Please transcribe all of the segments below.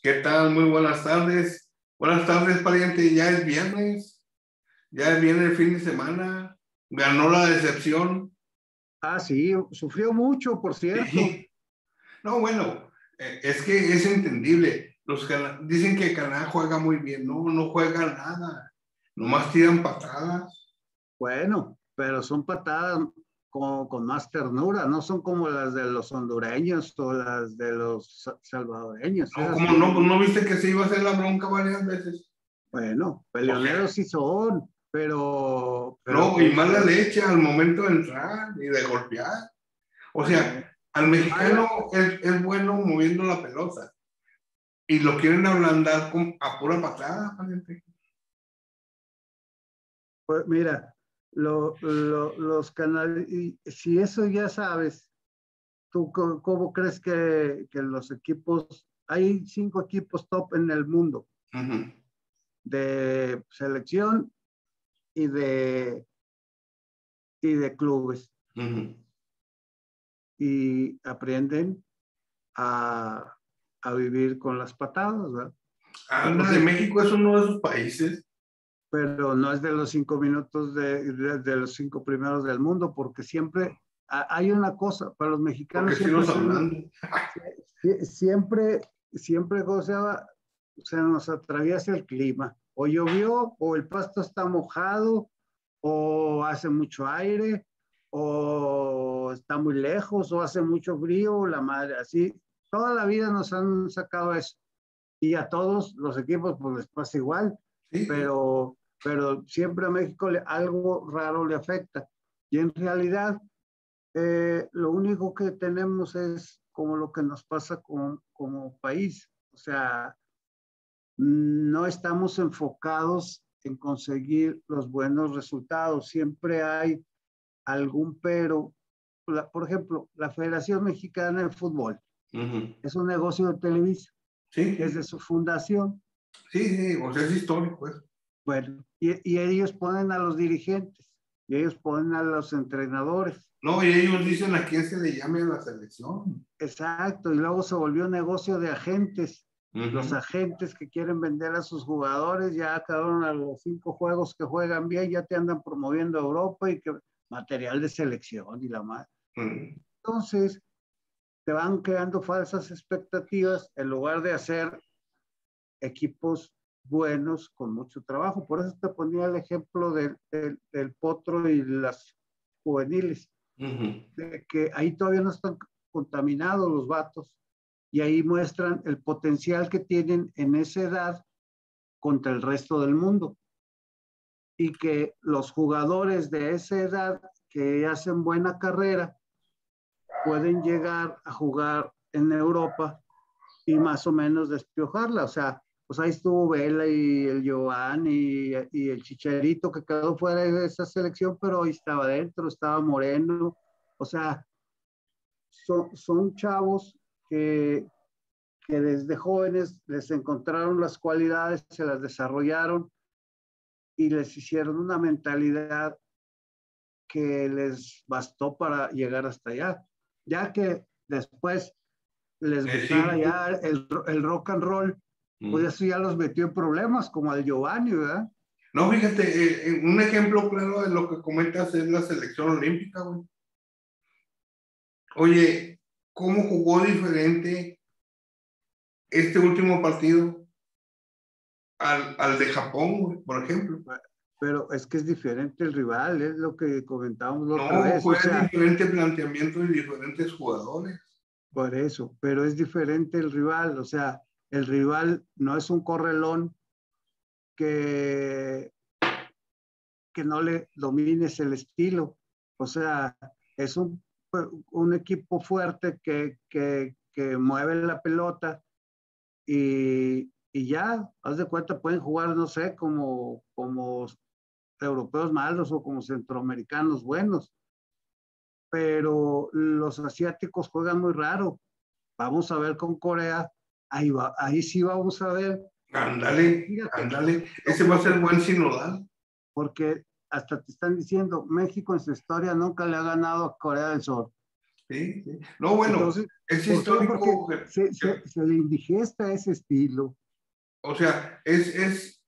¿Qué tal? Muy buenas tardes. Buenas tardes, pariente. Ya es viernes el fin de semana. Ganó la decepción. Ah, sí, sufrió mucho, por cierto. Sí. No, bueno, es que es entendible. Dicen que Canadá juega muy bien. No, no juega nada. Nomás tiran patadas. Bueno, pero son patadas con más ternura, no son como las de los hondureños o las de los salvadoreños. No, Esas ¿cómo no? sí, Pues no viste que se iba a hacer la bronca varias veces. bueno, O sea, peleoneros sí son, pero no, y con mala leche al momento de entrar y de golpear. O sea, bueno, al mexicano mala, es bueno moviendo la pelota y lo quieren ablandar a pura patada, pariente. pues mira, los canales, si eso ya sabes, ¿tú cómo crees que los equipos, hay 5 equipos top en el mundo Uh-huh. de selección y de clubes Uh-huh. y aprenden a, a vivir con las patadas, ¿verdad? Ah, pues de México es uno de esos países. Pero no es de los 5 minutos de los 5 primeros del mundo, porque siempre hay una cosa, para los Porque mexicanos sigamos hablando. siempre, siempre, se nos atraviesa el clima, o llovió, o el pasto está mojado, o hace mucho aire, o está muy lejos, o hace mucho frío, la madre, así, toda la vida nos han sacado eso, y a todos los equipos pues les pasa igual, Sí. pero siempre a México algo raro le afecta, y en realidad lo único que tenemos es como lo que nos pasa como país, o sea, no estamos enfocados en conseguir los buenos resultados, siempre hay algún pero. Por ejemplo, la Federación Mexicana de Fútbol Uh-huh. es un negocio de Televisa, Sí, desde su fundación. sí, sí, o sea, es histórico eso. Bueno, y ellos ponen a los dirigentes, y ellos ponen a los entrenadores. No, y ellos dicen a quién se le llame a la selección. Exacto, y luego se volvió un negocio de agentes. Los Uh-huh. agentes que quieren vender a sus jugadores ya acabaron a los 5 juegos que juegan bien, ya te andan promoviendo a Europa y que material de selección y la más. Uh-huh. Entonces, te van creando falsas expectativas en lugar de hacer equipos buenos con mucho trabajo. Por eso te ponía el ejemplo del Potro y las juveniles, Uh-huh. de que ahí todavía no están contaminados los vatos y ahí muestran el potencial que tienen en esa edad contra el resto del mundo y que los jugadores de esa edad que hacen buena carrera pueden llegar a jugar en Europa y más o menos despiojarla. O sea, pues ahí estuvo Vela y el Giovanni y el Chicharito que quedó fuera de esa selección, pero ahí estaba dentro, estaba Moreno. O sea, son chavos que desde jóvenes les encontraron las cualidades, se las desarrollaron y les hicieron una mentalidad que les bastó para llegar hasta allá. Ya que después les gustara Sí. ya el rock and roll, pues eso ya los metió en problemas, como al Giovanni, ¿verdad? No, fíjate, un ejemplo claro de lo que comentas es la selección olímpica, güey. Oye, ¿cómo jugó diferente este último partido al de Japón, güey, por ejemplo? Pero es que es diferente el rival, es lo que comentábamos la otra No, vez, o fue sea, diferente planteamiento de diferentes jugadores. por eso, pero es diferente el rival, o sea, el rival no es un correlón que, que no le domines el estilo, o sea, es un equipo fuerte que mueve la pelota y ya, haz de cuenta, pueden jugar, no sé, como europeos malos o como centroamericanos buenos, pero los asiáticos juegan muy raro. Vamos a ver con Corea, ahí sí vamos a ver, porque Ándale, fíjate, ándale. Ese va a lo que ser buen pasa, sinodal. porque hasta te están diciendo, México en su historia nunca le ha ganado a Corea del Sur. Sí, sí. No, bueno, Entonces, es ¿por qué? histórico. Porque se le indigesta ese estilo. O sea, es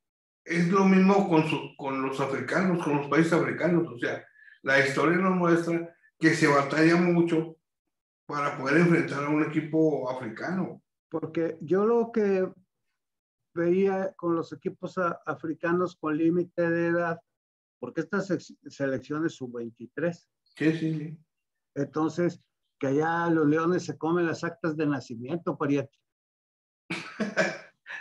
lo mismo con los africanos, con los países africanos. O sea, la historia nos muestra que se batalla mucho para poder enfrentar a un equipo africano. Porque yo lo que veía con los equipos africanos con límite de edad, porque estas selecciones sub-23, Sí, sí, sí. entonces, que allá los leones se comen las actas de nacimiento, pariente.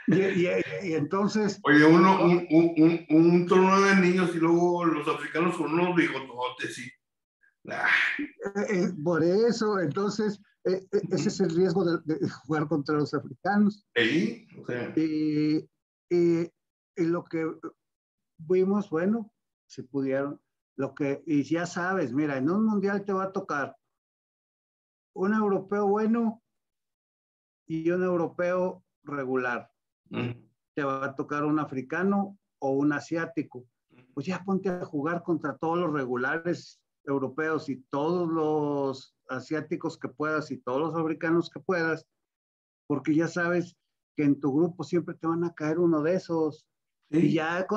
Y entonces, Oye, un torneo de niños y luego los africanos con unos bigototes, sí. Ah, por eso, entonces, ese es el riesgo de jugar contra los africanos. ahí, o sea, Y, y, y lo que vimos, bueno, si pudieron, y ya sabes, mira, en un mundial te va a tocar un europeo bueno y un europeo regular. Te va a tocar un africano o un asiático. Pues ya ponte a jugar contra todos los regulares europeos y todos los asiáticos que puedas y todos los africanos que puedas, porque ya sabes que en tu grupo siempre te van a caer uno de esos. sí.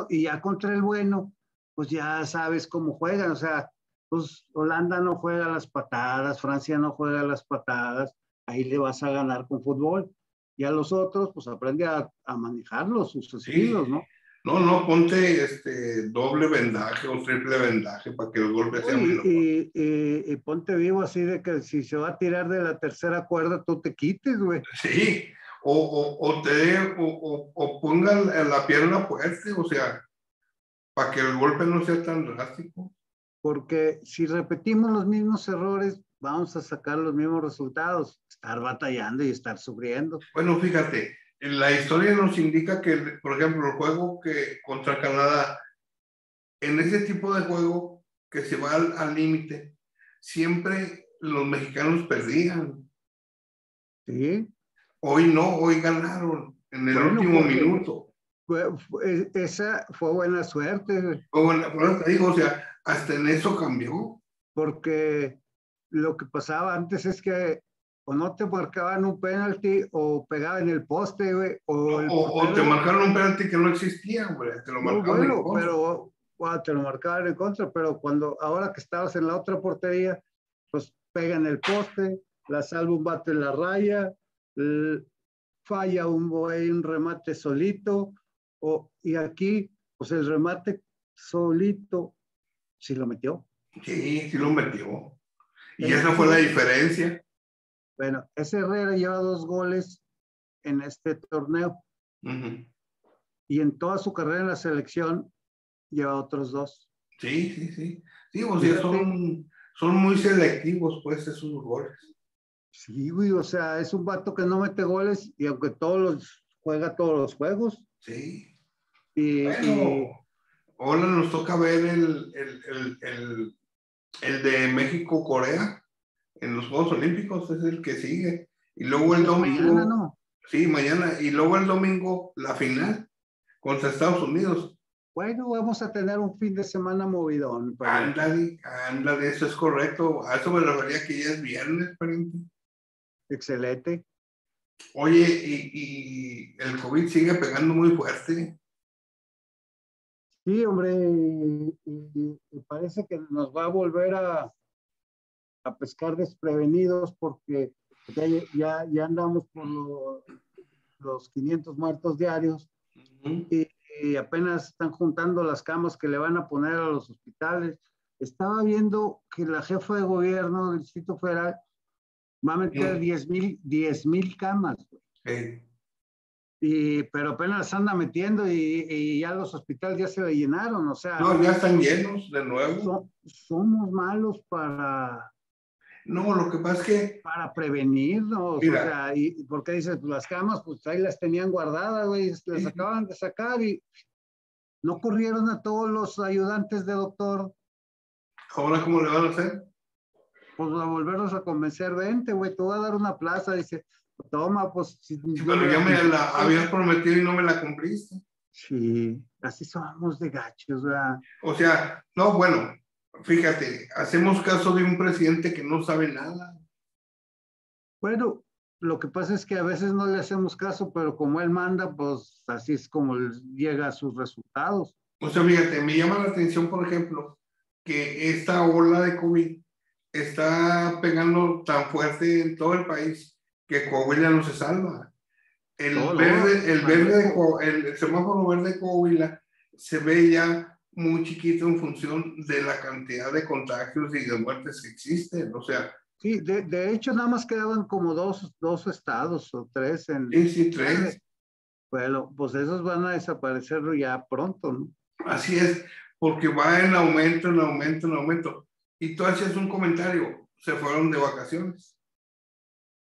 Y ya contra el bueno, pues ya sabes cómo juegan. O sea, pues Holanda no juega las patadas, Francia no juega las patadas, ahí le vas a ganar con fútbol. Y a los otros, pues aprende a manejarlos, sus Sí, estilos, ¿no? no, no, ponte doble vendaje o triple vendaje para que el golpe sea menos. Y ponte vivo así de que si se va a tirar de la tercera cuerda, tú te quites, güey. Sí, o pongan la pierna fuerte, o sea, para que el golpe no sea tan drástico. Porque si repetimos los mismos errores, vamos a sacar los mismos resultados, estar batallando y estar sufriendo. Bueno, fíjate, la historia nos indica que, por ejemplo, el juego que contra Canadá, en ese tipo de juego que se va al límite, siempre los mexicanos perdían. ¿Sí? Hoy no, hoy ganaron en el Bueno, último porque minuto. esa fue buena suerte, O bueno, por eso te digo, o sea, hasta en eso cambió. porque lo que pasaba antes es que o no te marcaban un penalti o pegaban el poste, güey, o el O te portero. marcaron un penalti que no existía, hombre, te lo No, marcaban en bueno, contra. pero te lo marcaban en contra, pero ahora que estabas en la otra portería, pues pegan el poste, la salva un bate en la raya, falla un remate solito, y aquí, pues el remate solito sí lo metió. Sí, sí lo metió. Y esa fue la Entonces, diferencia. bueno, ese Herrera lleva 2 goles en este torneo Uh-huh. y en toda su carrera en la selección lleva otros 2. Sí, sí, sí. Sí, o sea, Fíjate. son muy selectivos, pues, esos goles. Sí, güey, o sea, es un vato que no mete goles y aunque juega todos los juegos. Sí. Y Bueno, ahora nos toca ver el de México-Corea en los Juegos Olímpicos, es el que sigue. Y luego el ese es mañana, domingo, ¿no? sí, mañana, y luego el domingo la final contra Estados Unidos. Bueno, vamos a tener un fin de semana movidón, pariente. Ándale, ándale, eso es correcto. A eso me refería que ya es viernes, pariente. Excelente. Oye, y el COVID sigue pegando muy fuerte. Sí, hombre, y parece que nos va a volver a pescar desprevenidos porque ya andamos por los 500 muertos diarios Uh-huh. y apenas están juntando las camas que le van a poner a los hospitales. Estaba viendo que la jefa de gobierno del Distrito Federal va a meter 10,000 camas, pero apenas las anda metiendo y ya los hospitales ya se le llenaron, o sea, No, ya están llenos de nuevo. somos malos para No, lo que pasa es que, prevenirnos, o mira, sea, y porque dices, pues las camas, pues ahí las tenían guardadas, güey, las acaban de sacar y no corrieron a todos los ayudantes de doctor, ahora cómo le van a hacer. pues a volverlos a convencer, vente, güey, te voy a dar una plaza, dice, toma, pues si Sí, yo pero me ya la me cumplí. la habías prometido y no me la cumpliste. Sí, así somos de gachos, ¿verdad? O sea, no, bueno, fíjate, hacemos caso de un presidente que no sabe nada. Bueno, lo que pasa es que a veces no le hacemos caso, pero como él manda, pues así es como llega a sus resultados. O sea, fíjate, me llama la atención, por ejemplo, que esta ola de COVID está pegando tan fuerte en todo el país que Coahuila no se salva. No, no, hasta luego. El semáforo verde de Coahuila se ve ya muy chiquito en función de la cantidad de contagios y de muertes que existen. O sea, Sí, de hecho nada más quedaban como dos estados o tres en sí, sí, tres. verde. Bueno, pues esos van a desaparecer ya pronto, ¿no? Así es, porque va en aumento, en aumento, en aumento. Y tú hacías un comentario, se fueron de vacaciones.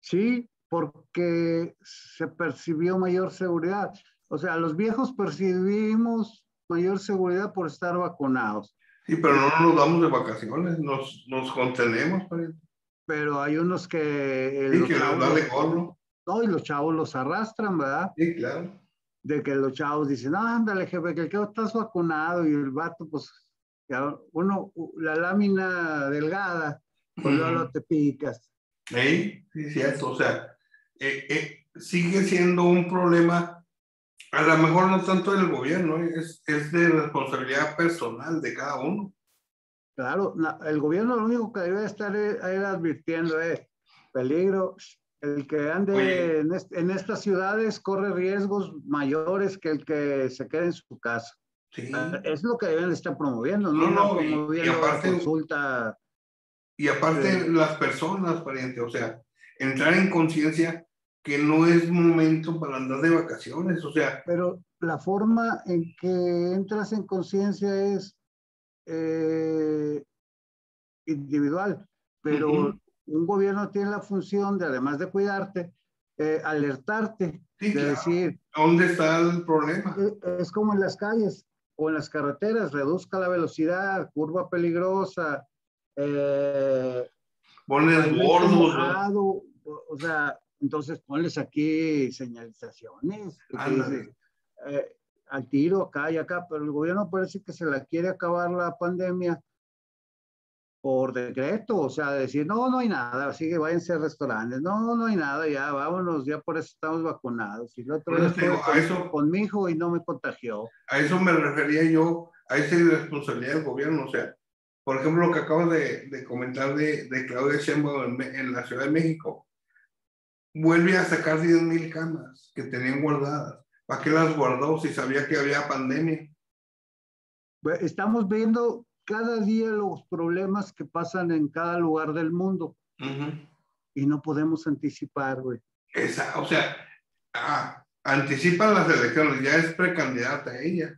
Sí, porque se percibió mayor seguridad. O sea, los viejos percibimos mayor seguridad por estar vacunados. Sí, pero no nos damos de vacaciones, nos contenemos, pariente. Pero hay unos que Sí, los que les chavos vale gorro. no, y los chavos los arrastran, ¿verdad? Sí, claro. De que los chavos dicen, no, ándale, jefe, que estás vacunado, y el vato, pues, ya la lámina delgada, pues luego te picas. Sí, sí, cierto. O sea, sigue siendo un problema, a lo mejor no tanto del gobierno, es de responsabilidad personal de cada uno. Claro, el gobierno lo único que debe estar era advirtiendo, peligro, el que ande Oye, en estas ciudades corre riesgos mayores que el que se quede en su casa. sí, Es lo que deben estar promoviendo, no no, andar no, promoviendo la consulta. y aparte eh, las personas, pariente, o sea, entrar en conciencia que no es momento para andar de vacaciones, o sea, pero la forma en que entras en conciencia es eh, individual, pero un gobierno tiene la función de, además de cuidarte, alertarte, sí, de claro, decir, ¿dónde está el problema? es como en las calles o en las carreteras, reduzca la velocidad, curva peligrosa, eh, Pones pavimento bordos, ¿no? mojado, o sea, entonces ponles aquí señalizaciones que dices, Ándale. eh, al tiro acá y acá, pero el gobierno parece que se la quiere acabar la pandemia por decreto, o sea, decir, no, no hay nada, así que váyanse a restaurantes, no, no hay nada, ya vámonos, ya por eso estamos vacunados. Y el otro Por día eso te estuve digo, con mi hijo y no me contagió. a eso me refería yo, a esa irresponsabilidad del gobierno. O sea, por ejemplo, lo que acabas de comentar de Claudia Sheinbaum en la Ciudad de México, vuelve a sacar 10,000 camas que tenían guardadas. ¿Para qué las guardó si sabía que había pandemia? Estamos viendo cada día los problemas que pasan en cada lugar del mundo Ujú. y no podemos anticipar, güey. O sea, anticipan las elecciones, ya es precandidata ella.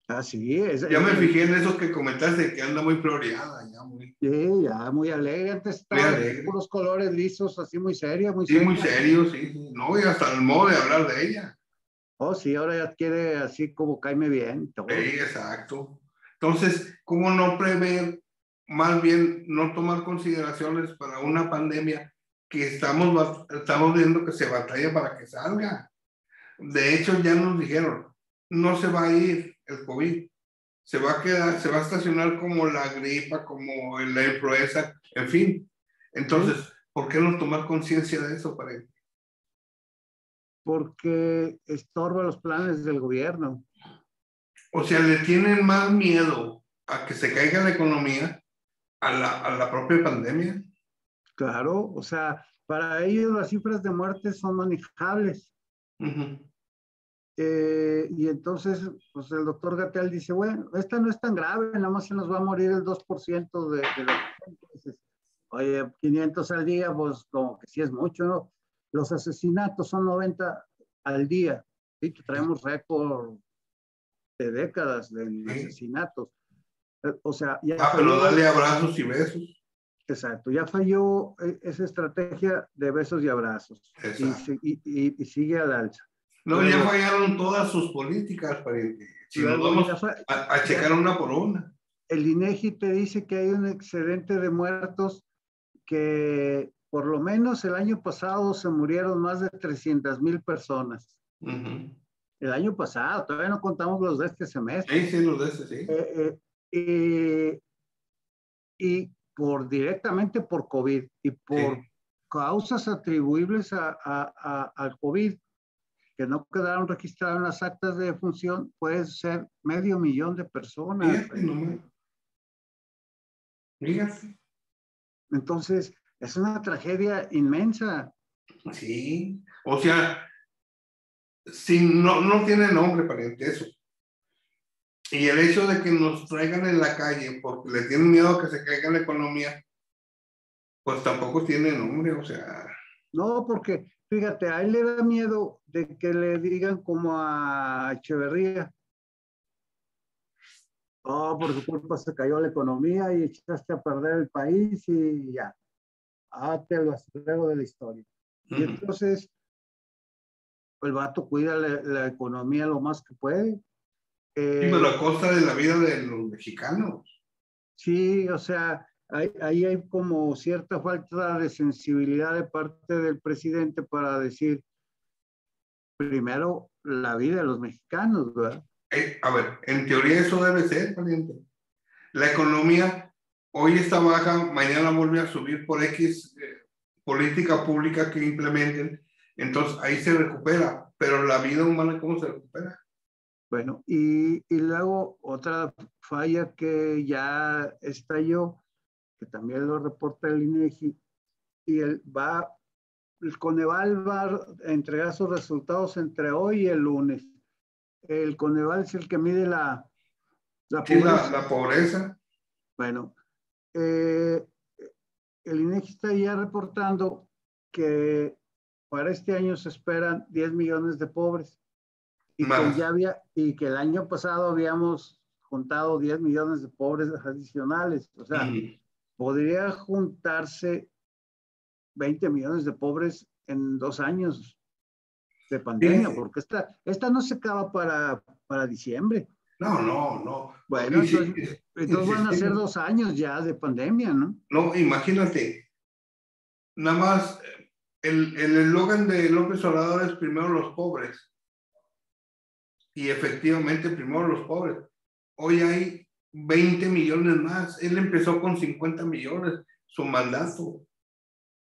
Así es, Ya me fijé en eso que comentaste, que anda muy floreada, ya sí, ya muy alegre, antes muy estaba de alegre. puros colores lisos, así muy seria, muy Sí, muy seria. serio, sí, sí. No, y hasta el modo de hablar de ella. Oh, sí, ahora ya quiere así como caime bien, Sí, todo. exacto. Entonces, ¿cómo no prever, más bien no tomar consideraciones para una pandemia que estamos viendo que se batalla para que salga? De hecho, ya nos dijeron, no se va a ir el COVID, se va a quedar, se va a estacionar como la gripa, como la influenza, en fin. Entonces, Sí, ¿por qué no tomar conciencia de eso, para él? porque estorba los planes del gobierno. O sea, le tienen más miedo a que se caiga la economía a la propia pandemia. Claro, o sea, para ellos las cifras de muerte son manejables. Ujú. Y entonces, pues el doctor Gatel dice, bueno, esta no es tan grave, nada más se nos va a morir el 2% de la gente. Dices, oye, 500 al día, pues como que sí es mucho, ¿no? Los asesinatos son 90 al día. Sí, que traemos récord de décadas de Sí. asesinatos. O sea, ya Pero falló, dale abrazos y besos. exacto, ya falló esa estrategia de besos y abrazos Exacto. y sigue al alza. No, ya Luego, fallaron todas sus políticas, pariente. Si nos luego vamos a checar ya una por una. el INEGI te dice que hay un excedente de muertos que por lo menos el año pasado se murieron más de 300,000 personas. Ujú. El año pasado, todavía no contamos los de este semestre. Sí, sí, los de ese, sí. Eh, y directamente por COVID y por Sí. causas atribuibles al COVID que no quedaron registradas en las actas de defunción puede ser 500,000 de personas. Fíjate nomás. Fíjate. Entonces, es una tragedia inmensa. Sí, o sea, no tiene nombre, pariente, eso. Y el hecho de que nos traigan en la calle porque le tienen miedo a que se caiga la economía, pues tampoco tiene nombre, o sea. No, porque fíjate, a él le da miedo de que le digan como a Echeverría, oh, por tu culpa se cayó la economía y echaste a perder el país y ya, te lo luego de la historia. Y entonces, el vato cuida la economía lo más que puede. Sí, pero a costa de la vida de los mexicanos. Sí, o sea, ahí hay como cierta falta de sensibilidad de parte del presidente para decir, primero, la vida de los mexicanos, ¿verdad? A ver, en teoría eso debe ser, pariente. La economía hoy está baja, mañana vuelve a subir por X política pública que implementen, entonces ahí se recupera, pero la vida humana, ¿cómo se recupera? Bueno, y luego otra falla que ya estalló, que también lo reporta el INEGI, y el Coneval va a entregar sus resultados entre hoy y el lunes. El Coneval es el que mide la Sí, pobreza. la pobreza. Bueno, el INEGI está ya reportando que para este año se esperan 10 millones de pobres y Más. y que el año pasado habíamos juntado 10 millones de pobres adicionales. O sea, podría juntarse 20 millones de pobres en 2 años de pandemia, Sí. porque esta no se acaba para diciembre. No. Bueno, entonces van a ser Insistimos. 2 años ya de pandemia, ¿no? No, imagínate, nada más el eslogan de López Obrador es primero los pobres. Y efectivamente, primero los pobres. Hoy hay 20 millones más. Él empezó con 50 millones, su mandato.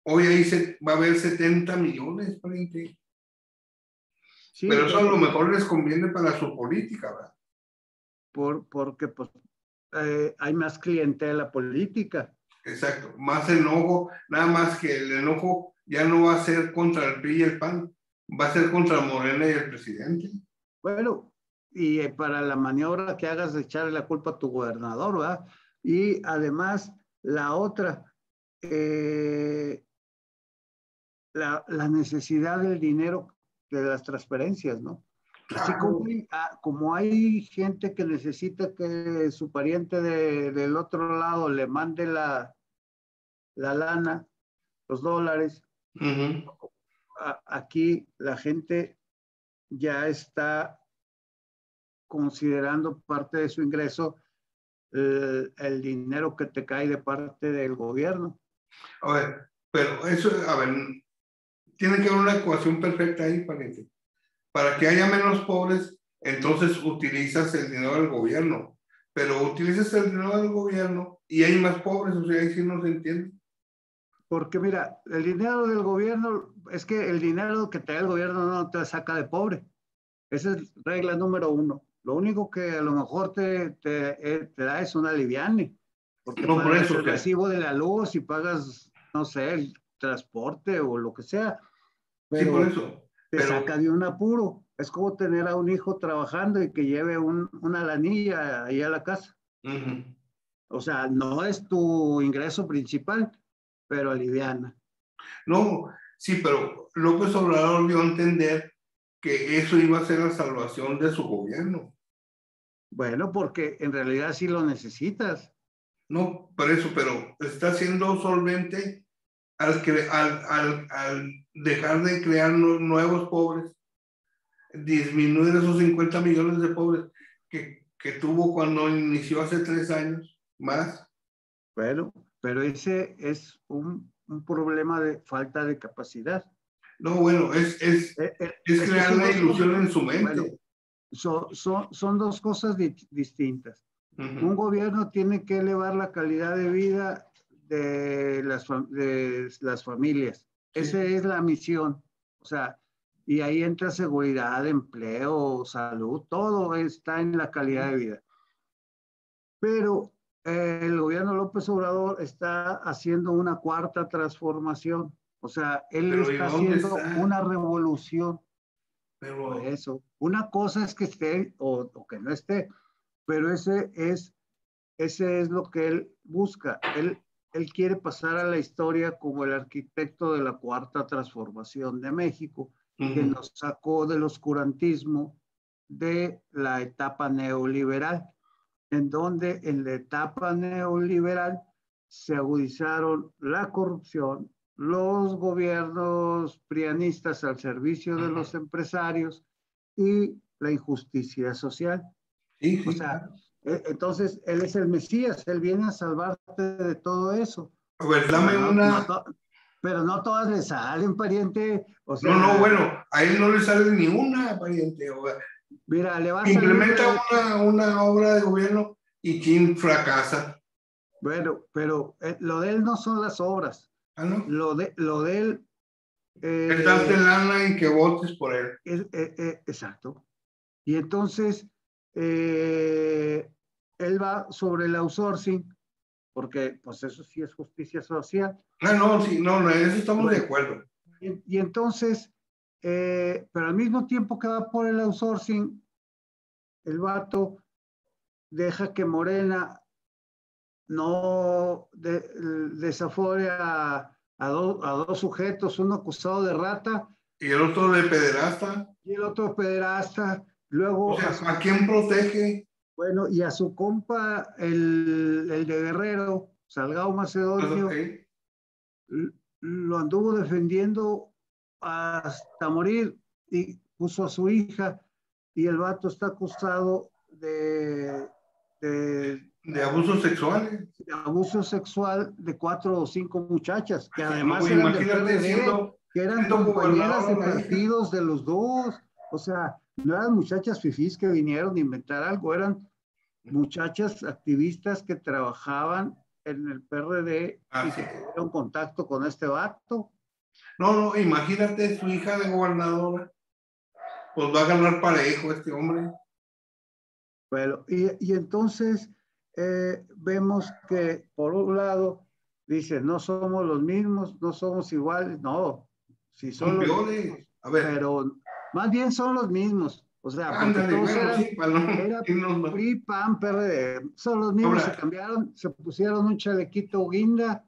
Hoy ahí va a haber 70 millones, pariente. Sí, Pero eso a lo mejor les conviene para su política, ¿verdad? porque pues hay más clientela política. Exacto, más enojo, nada más que el enojo ya no va a ser contra el PRI y el PAN, va a ser contra Morena y el presidente. Bueno, y para la maniobra que hagas de echarle la culpa a tu gobernador, ¿verdad? Y además, la otra, la necesidad del dinero de las transferencias, ¿no? Así Claro. como hay gente que necesita que su pariente del otro lado le mande la lana, los dólares, aquí la gente ya está considerando parte de su ingreso el dinero que te cae de parte del gobierno. A ver, pero eso, a ver, tiene que haber una ecuación perfecta ahí, pariente. Para que haya menos pobres, entonces utilizas el dinero del gobierno. Pero utilizas el dinero del gobierno y hay más pobres, o sea, ahí sí no se entiende. Porque mira, el dinero del gobierno, es que el dinero que te da el gobierno no te saca de pobre. Esa es regla número 1. Lo único que a lo mejor te da es una liviane, porque No, por pagas eso, el o sea, recibo de la luz y pagas, no sé, el transporte o lo que sea, sí, por pero eso. te Pero, saca de un apuro. Es como tener a un hijo trabajando y que lleve una lanilla ahí a la casa. O sea, no es tu ingreso principal, pero aliviana. no, sí, pero López Obrador dio a entender que eso iba a ser la salvación de su gobierno. Bueno, porque en realidad sí lo necesitas. No, por eso, pero está siendo solvente al dejar de crear nuevos pobres, disminuir esos 50 millones de pobres que tuvo cuando inició hace 3 años, más. Bueno, pero ese es un problema de falta de capacidad. No, bueno, es Es que crear son la dos cosas. ilusión en su Bueno, mente. son dos cosas distintas. Un gobierno tiene que elevar la calidad de vida de las familias. Sí. Esa es la misión. O sea, y ahí entra seguridad, empleo, salud, todo está en la calidad de vida. Pero el gobierno López Obrador está haciendo una cuarta transformación. O sea, él Pero está ¿y dónde haciendo está? una revolución. Pero Por eso, una cosa es que esté o que no esté, pero ese es lo que él busca. Él quiere pasar a la historia como el arquitecto de la cuarta transformación de México, que nos sacó del oscurantismo de la etapa neoliberal, en donde en la etapa neoliberal se agudizaron la corrupción, los gobiernos prianistas al servicio de los empresarios y la injusticia social. sí, O sí, sea, claro. entonces él es el Mesías, él viene a salvarte de todo eso. A ver, Pero dame una. pero no todas le salen, pariente. O No, no, sea, bueno, a él no le sale ni una, pariente. O sea, mira, le va a salir implementa de... una obra de gobierno y chin fracasa. Bueno, pero lo de él no son las obras. ¿Ah, no? Lo de él... Es darte lana y que votes por él. exacto. Y entonces, él va sobre el outsourcing, porque pues eso sí es justicia social. Ah, no, sí, no, en eso estamos de Bueno, acuerdo. y entonces, pero al mismo tiempo que va por el outsourcing, el vato deja que Morena no desafore a dos sujetos, uno acusado de rata Y el otro de pederasta. y el otro pederasta. O Luego, sea, ¿a quién protege? bueno, y a su compa, el de Guerrero, Salgado Pues, ok. Macedonio, lo anduvo defendiendo hasta morir y puso a su hija y el vato está acusado de De abusos sexuales. abuso sexual de 4 o 5 muchachas que No, además eran del imagínate PRD, que eran siendo compañeras de gobernador la hija. partidos de los dos. O sea, no eran muchachas fifís que vinieron a inventar algo, eran muchachas activistas que trabajaban en el PRD y Así que es. tuvieron contacto con este vato. No, no, imagínate su hija de gobernadora. Pues va a ganar parejo este hombre. Bueno, y entonces vemos que por un lado dice, no somos los mismos, no somos iguales, no, sí son Son los mismos, peores. A ver, pero más bien son los mismos, o sea, porque ándale, todos bueno, sí, para no era irnos más. PRI, PAN, PRD, son los mismos, se Ahora, cambiaron, se pusieron un chalequito guinda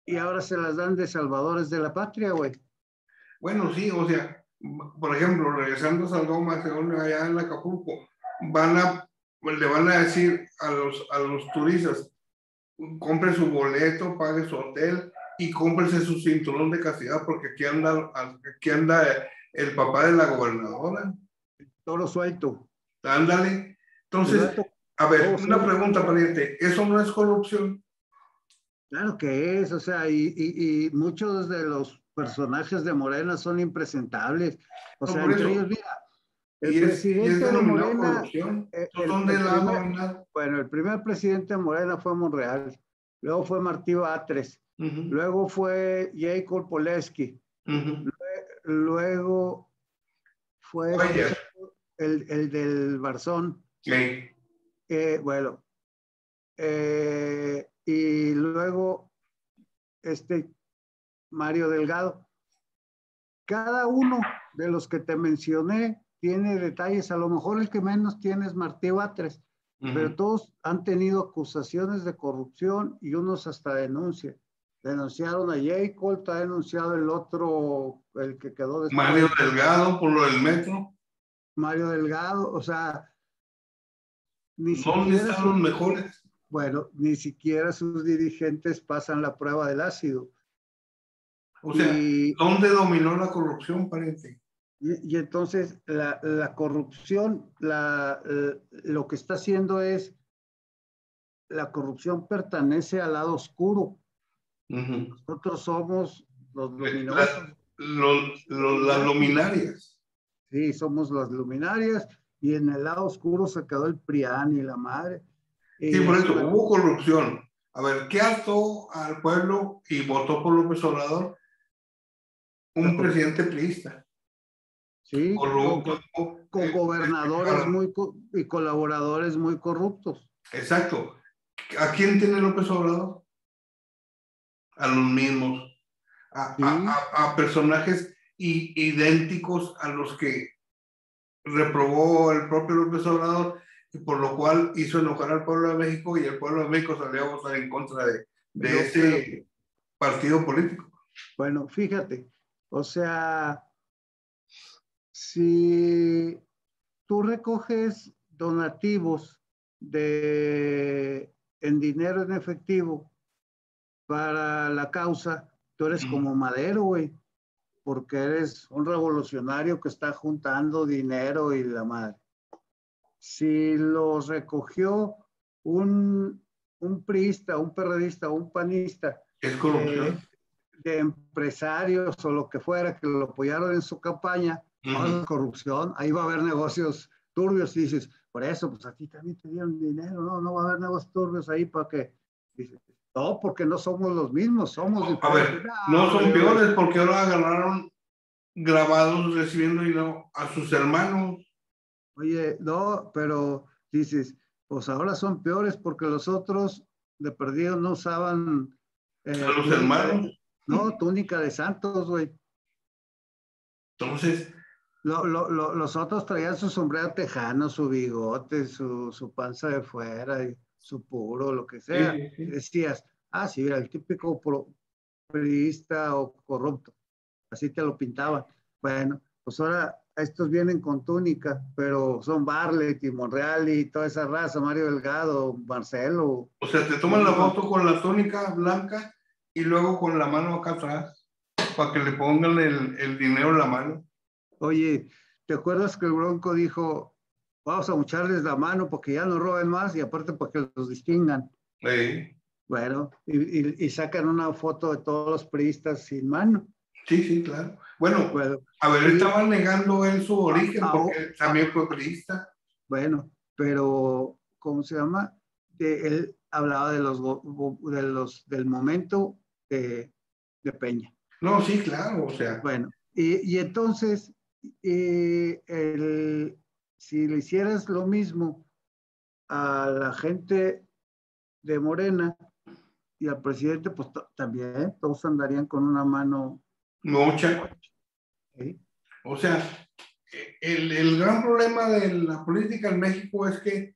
y ahora se las dan de salvadores de la patria, güey. bueno, sí, o sea, por ejemplo, regresando a Salgado Macedonio allá en Acapulco, le van a decir a los turistas, compre su boleto, pague su hotel y cómprese su cinturón de castidad porque aquí anda el papá de la gobernadora. Todo suelto. Ándale. El Entonces, vato, a ver, todo una suelto. pregunta, pariente, ¿eso no es corrupción? Claro que es, o sea, y muchos de los personajes de Morena son impresentables. O No, sea, por entre eso. ellos, mira, el Y es presidente de denominado Morena, corrupción. ¿Dónde la has nominado? bueno, el primer presidente de Morena fue Monreal, luego fue Martí Batres, luego fue Jacob Poleski, luego fue Oye, el del Barzón, sí. bueno, y luego Mario Delgado. Cada uno de los que te mencioné tiene detalles, a lo mejor el que menos tiene es Martí Batres, pero todos han tenido acusaciones de corrupción y unos hasta denuncia. Denunciaron a Jacob, está denunciado el otro, el que quedó después. Mario Delgado por lo del metro. Mario Delgado, o sea, ni ¿Dónde siquiera están los mejores? bueno, ni siquiera sus dirigentes pasan la prueba del ácido. O sea, ¿dónde dominó la corrupción, pariente? Y entonces la corrupción, lo que está haciendo es, la corrupción pertenece al lado oscuro. Nosotros somos los luminosos. Las luminarias. Sí, somos las luminarias y en el lado oscuro se quedó el PRIAN y la madre. Sí, por eso hubo corrupción. A ver, ¿qué hartó al pueblo y votó por López Obrador? Un presidente priista. Sí, Corrupto. con gobernadores y colaboradores muy corruptos. Exacto. ¿A quién tiene López Obrador? A los mismos. Sí. A personajes idénticos a los que reprobó el propio López Obrador, y por lo cual hizo enojar al pueblo de México, y el pueblo de México salió a votar en contra de ese partido político. Bueno, fíjate, o sea, si tú recoges donativos en dinero en efectivo para la causa, tú eres como Madero, güey, porque eres un revolucionario que está juntando dinero y la madre. Si los recogió un priista, un perredista, un panista, es corrupción. De empresarios o lo que fuera que lo apoyaron en su campaña, corrupción, ahí va a haber negocios turbios, y dices, por eso, pues a ti también te dieron dinero, no va a haber negocios turbios ahí para que, dices, no, porque no somos los mismos, somos diferentes. A ver, no son peores porque ahora agarraron grabados recibiendo dinero a sus hermanos. Oye, no, pero dices, pues ahora son peores porque los otros de perdido no usaban a los hermanos. Túnica de santos, güey. Entonces, los otros traían su sombrero tejano, su bigote, su panza de fuera, y su puro, lo que sea. sí. Decías, sí, era el típico priista o corrupto. Así te lo pintaban. Bueno, pues ahora estos vienen con túnica, pero son Bartlett y Monreal y toda esa raza, Mario Delgado, Marcelo. O sea, te toman la foto con la túnica blanca y luego con la mano acá atrás para que le pongan el dinero en la mano. Oye, ¿te acuerdas que el Bronco dijo, vamos a mucharles la mano porque ya no roben más y aparte para que los distingan? Sí. Bueno, y sacan una foto de todos los priistas sin mano. Sí, claro. Bueno, a ver, estaba negando él su origen porque también fue priista. Bueno, pero, ¿cómo se llama? Él hablaba del momento de Peña. No, sí, claro, o sea. Bueno, y entonces, si le hicieras lo mismo a la gente de Morena y al presidente, pues también todos andarían con una mano mocha. ¿sí? O sea, el gran problema de la política en México es que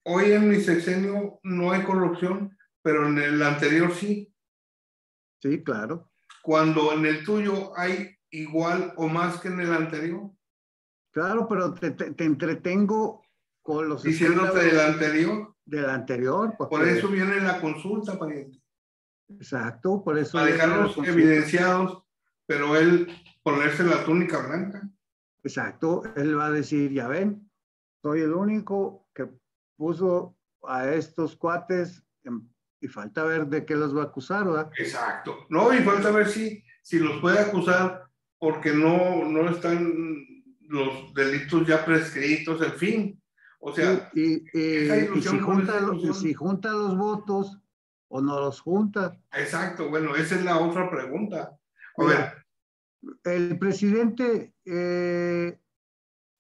hoy en mi sexenio no hay corrupción, pero en el anterior sí. Sí, claro. Cuando en el tuyo hay igual o más que en el anterior. Claro, pero te entretengo con los diciéndote del anterior. Del anterior. Por eso viene la consulta, pariente. Exacto, por eso. Para dejarlos evidenciados, pero él ponerse la túnica blanca. Exacto, él va a decir, ya ven, soy el único que puso a estos cuates y falta ver de qué los va a acusar, ¿verdad? Exacto. No, y falta ver si los puede acusar porque no están los delitos ya prescritos, en fin. O sea, y si junta los votos o no los junta. Exacto, bueno, esa es la otra pregunta. Mira, el presidente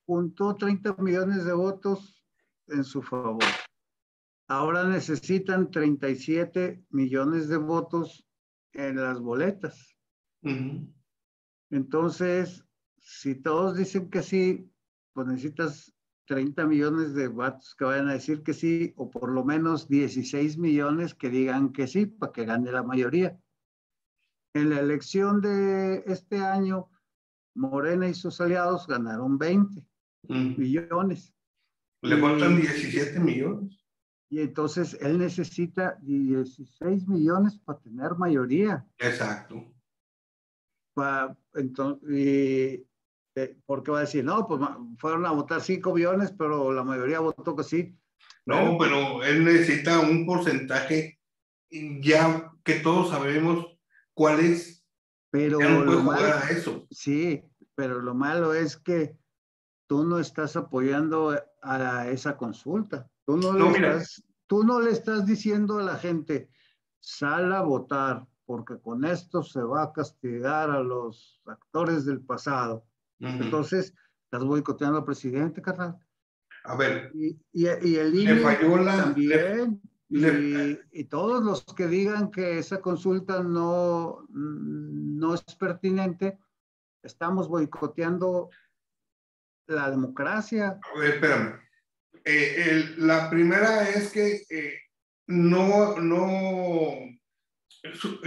juntó 30 millones de votos en su favor. Ahora necesitan 37 millones de votos en las boletas. Entonces, si todos dicen que sí, pues necesitas 30 millones de votos que vayan a decir que sí, o por lo menos 16 millones que digan que sí, para que gane la mayoría. En la elección de este año, Morena y sus aliados ganaron 20 millones. Le faltan 17 millones. Y entonces él necesita 16 millones para tener mayoría. Exacto. Entonces, porque va a decir, no, pues fueron a votar 5 millones, pero la mayoría votó que sí. No, pero él necesita un porcentaje ya que todos sabemos cuál es. Pero ya no puede jugar a eso. Sí, pero lo malo es que tú no estás apoyando a esa consulta. Tú no, mira, tú no le estás diciendo a la gente, sal a votar, porque con esto se va a castigar a los actores del pasado. Entonces, estás boicoteando al presidente, carnal. A ver, y el le INE falló también. Y todos los que digan que esa consulta no es pertinente, estamos boicoteando la democracia. a ver, espérame. La primera es que no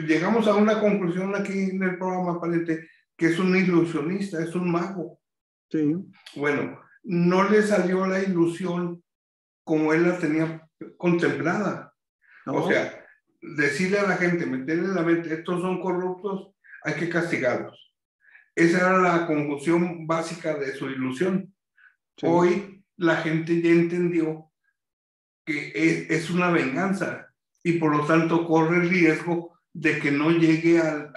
llegamos a una conclusión aquí en el programa, aparente, que es un ilusionista, es un mago. Sí. Bueno, no le salió la ilusión como él la tenía contemplada. ¿No? O sea, decirle a la gente, meterle en la mente, estos son corruptos, hay que castigarlos. Esa era la conclusión básica de su ilusión. Sí. Hoy la gente ya entendió que es una venganza y por lo tanto corre el riesgo de que no llegue a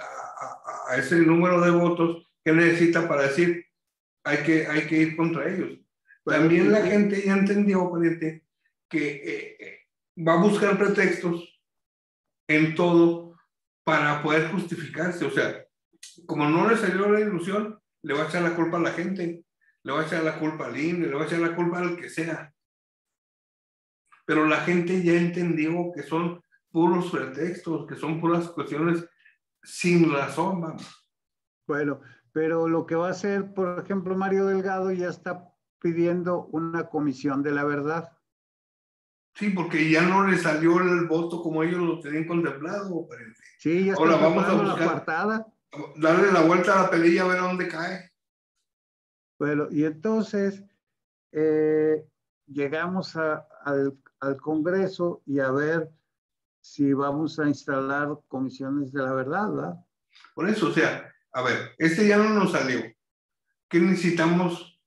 ese número de votos que necesita para decir hay que ir contra ellos. Pero también la gente ya entendió, pariente, que va a buscar pretextos en todo para poder justificarse. O sea, como no le salió la ilusión, le va a echar la culpa a la gente, le va a echar la culpa al INE, le va a echar la culpa al que sea. Pero la gente ya entendió que son puros pretextos, que son puras cuestiones sin razón, vamos. Bueno, pero lo que va a hacer, por ejemplo, Mario Delgado ya está pidiendo una comisión de la verdad. Sí, porque ya no le salió el voto como ellos lo tenían contemplado. Parece. Sí, ya está preparando la coartada. Darle la vuelta a la pelilla a ver a dónde cae. Bueno, y entonces llegamos al Congreso y a ver si vamos a instalar comisiones de la verdad, ¿verdad? Por eso, o sea, a ver, este ya no nos salió. ¿Qué necesitamos?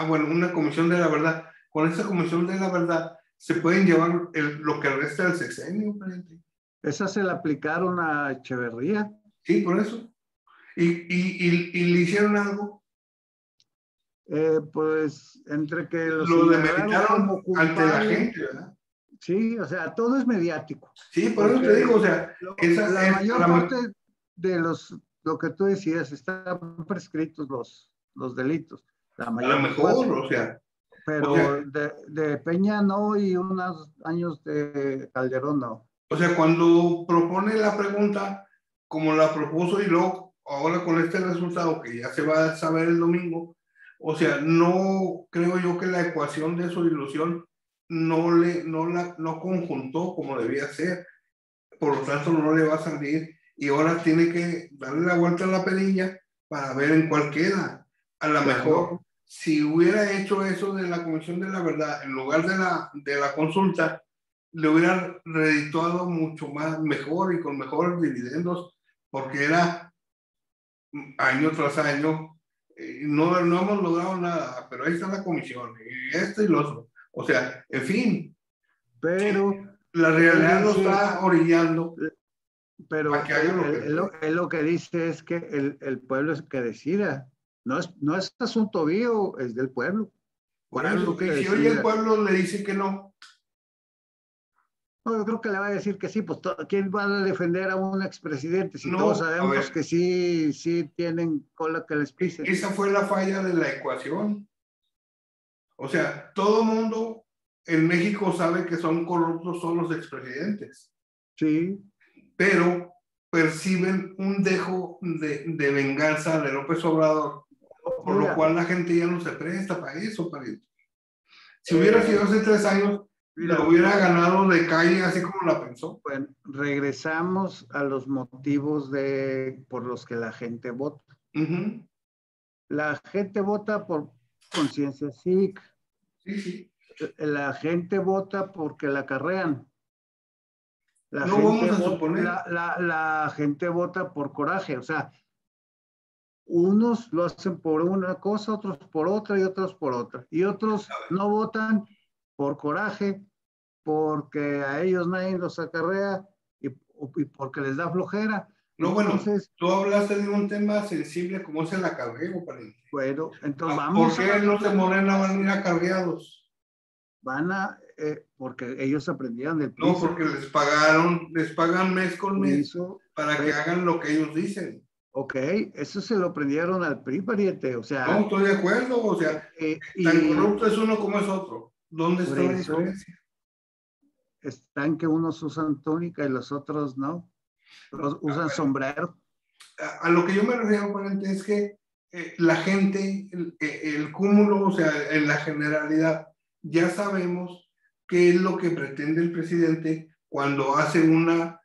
Bueno, una comisión de la verdad. Con esta comisión de la verdad se pueden llevar lo que resta del sexenio, aparente. Esa se la aplicaron a Echeverría. Sí, por eso. ¿Y le hicieron algo? Pues entre que lo demeritaron ante la gente, ¿verdad? Sí, o sea, todo es mediático. Sí, por eso te digo, o sea, la mayor parte de lo que tú decías, están prescritos los delitos. La mayor a lo mejor, o sea. Pero o sea, de Peña no, y unos años de Calderón no. O sea, cuando propone la pregunta, como la propuso y luego, ahora con este resultado que ya se va a saber el domingo, o sea, no creo yo que la ecuación de su ilusión no conjuntó como debía ser. Por lo tanto, no le va a salir y ahora tiene que darle la vuelta a la perilla para ver en cuál queda. A lo mejor, si hubiera hecho eso de la Comisión de la Verdad en lugar de la consulta, le hubiera redituado mucho más, mejor y con mejores dividendos, porque era año tras año, no hemos logrado nada, pero ahí está la comisión, y esto y lo otro. O sea, en fin. Pero la realidad lo está orillando. Pero él lo que dice es que el pueblo es el que decida. No es asunto mío, es del pueblo. Por eso, y si hoy el pueblo le dice que no. No, yo creo que le va a decir que sí, pues ¿quién va a defender a un expresidente? Si no, todos sabemos que sí tienen cola que les pise. Esa fue la falla de la ecuación. O sea, todo mundo en México sabe que son corruptos son los expresidentes. Sí. Pero perciben un dejo de venganza de López Obrador, por lo cual la gente ya no se presta para eso, pariente. Si hubiera sido hace 3 años, lo hubiera ganado de calle así como la pensó. Bueno, regresamos a los motivos por los que la gente vota. La gente vota por conciencia cívica. Sí. La gente vota porque la acarrean. La gente vota por coraje, o sea, unos lo hacen por una cosa, otros por otra y otros por otra. Y otros no votan por coraje, porque a ellos nadie los acarrea y porque les da flojera. No, entonces, bueno, tú hablaste de un tema sensible como es el acarreo, pariente. Bueno, entonces vamos. ¿Por qué los de Morena van a ir acarreados? porque ellos aprendieron del PRI. No, porque les pagan mes con mes para que hagan lo que ellos dicen. Ok, eso se lo aprendieron al PRI, pariente, o sea. No, estoy de acuerdo, o sea, tan corrupto es uno como es otro. ¿Dónde está la diferencia? Están que unos usan túnica y los otros no. Los usan sombrero. A lo que yo me refiero, pariente, es que la gente, el cúmulo, o sea, en la generalidad, ya sabemos qué es lo que pretende el presidente cuando hace una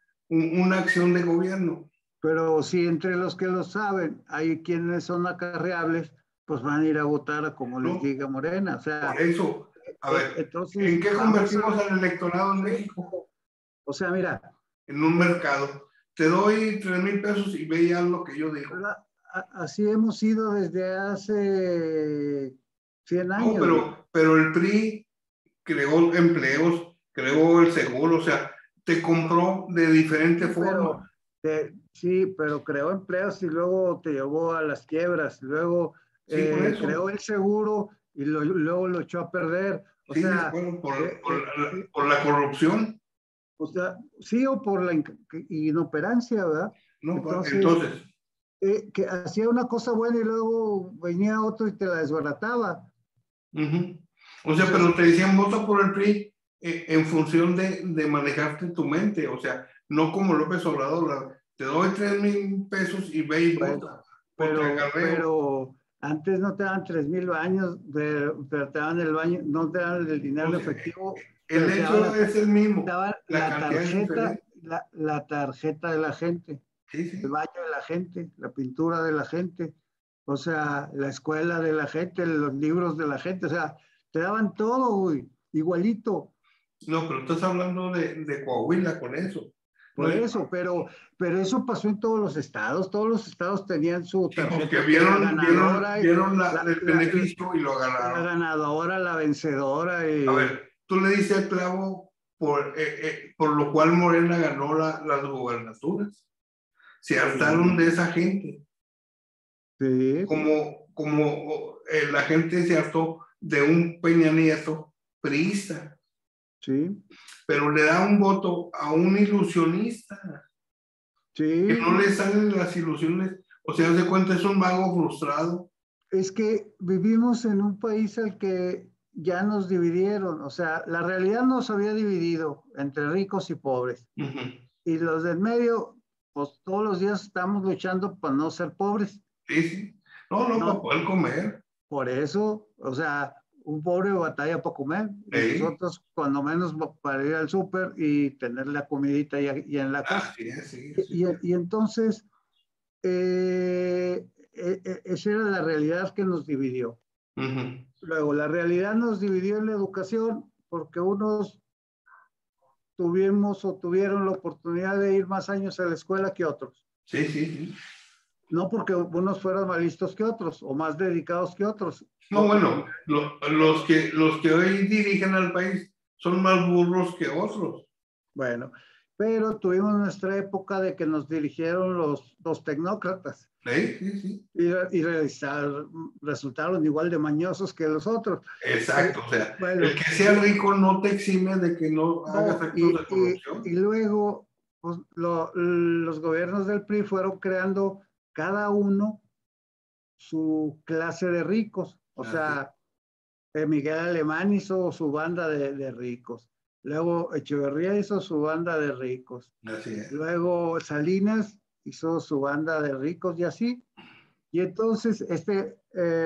acción de gobierno. Pero si entre los que lo saben hay quienes son acarreables, pues van a ir a votar a como les diga Morena. O sea, por eso, a ver, entonces, ¿en qué convertimos al electorado en México? O sea, mira. En un mercado. Te doy 3,000 pesos y ve ya lo que yo digo. Así hemos sido desde hace 100 años. No, pero el PRI creó empleos, creó el seguro, o sea, te compró de diferente forma. Sí, pero creó empleos y luego te llevó a las quiebras, luego creó el seguro y luego lo echó a perder. O sea, bueno, por la corrupción. O sea, sí, o por la inoperancia, ¿verdad? No, entonces. Que hacía una cosa buena y luego venía otro y te la desbarataba. O sea, pero te decían, vota por el PRI en función de manejarte tu mente, o sea, no como López Obrador, te doy 3,000 pesos y ve y vota. Pero antes no te daban 3,000 baños, pero te daban el baño, no te daban el dinero efectivo. El hecho es el mismo. La tarjeta de la gente, el baño de la gente, la pintura de la gente, o sea, la escuela de la gente, los libros de la gente, o sea, te daban todo, güey, igualito. No, pero estás hablando de Coahuila con eso. Por eso, pero eso pasó en todos los estados tenían su tarjeta. Porque vieron el beneficio y lo agarraron. La ganadora, la vencedora. A ver, tú le dices al clavo por lo cual Morena ganó las gubernaturas. Se hartaron de esa gente. Sí. Como la gente se hartó de un Peña Nieto priista. Sí. Pero le da un voto a un ilusionista. Sí. Que no le salen las ilusiones. O sea, se cuenta, es un mago frustrado. Es que vivimos en un país al que ya nos dividieron. O sea, la realidad nos había dividido entre ricos y pobres. Y los del medio, pues todos los días estamos luchando para no ser pobres. Sí. No, para poder comer. Por eso, o sea, un pobre batalla para comer. Y nosotros, cuando menos, para ir al súper y tener la comidita y en la casa. Sí. Y entonces, esa era la realidad que nos dividió. Luego, la realidad nos dividió en la educación porque unos tuvieron la oportunidad de ir más años a la escuela que otros. Sí. No porque unos fueran más listos que otros o más dedicados que otros. No, bueno, los que hoy dirigen al país son más burros que otros. Bueno, pero tuvimos nuestra época de que nos dirigieron los tecnócratas. Sí. Y resultaron igual de mañosos que los otros. Exacto, o sea, el que sea rico no te exime de que no hagas actos de corrupción. Y luego, pues, los gobiernos del PRI fueron creando cada uno su clase de ricos. O sea, Miguel Alemán hizo su banda de ricos. Luego Echeverría hizo su banda de ricos. Así es. Luego Salinas hizo su banda de ricos y así. Y entonces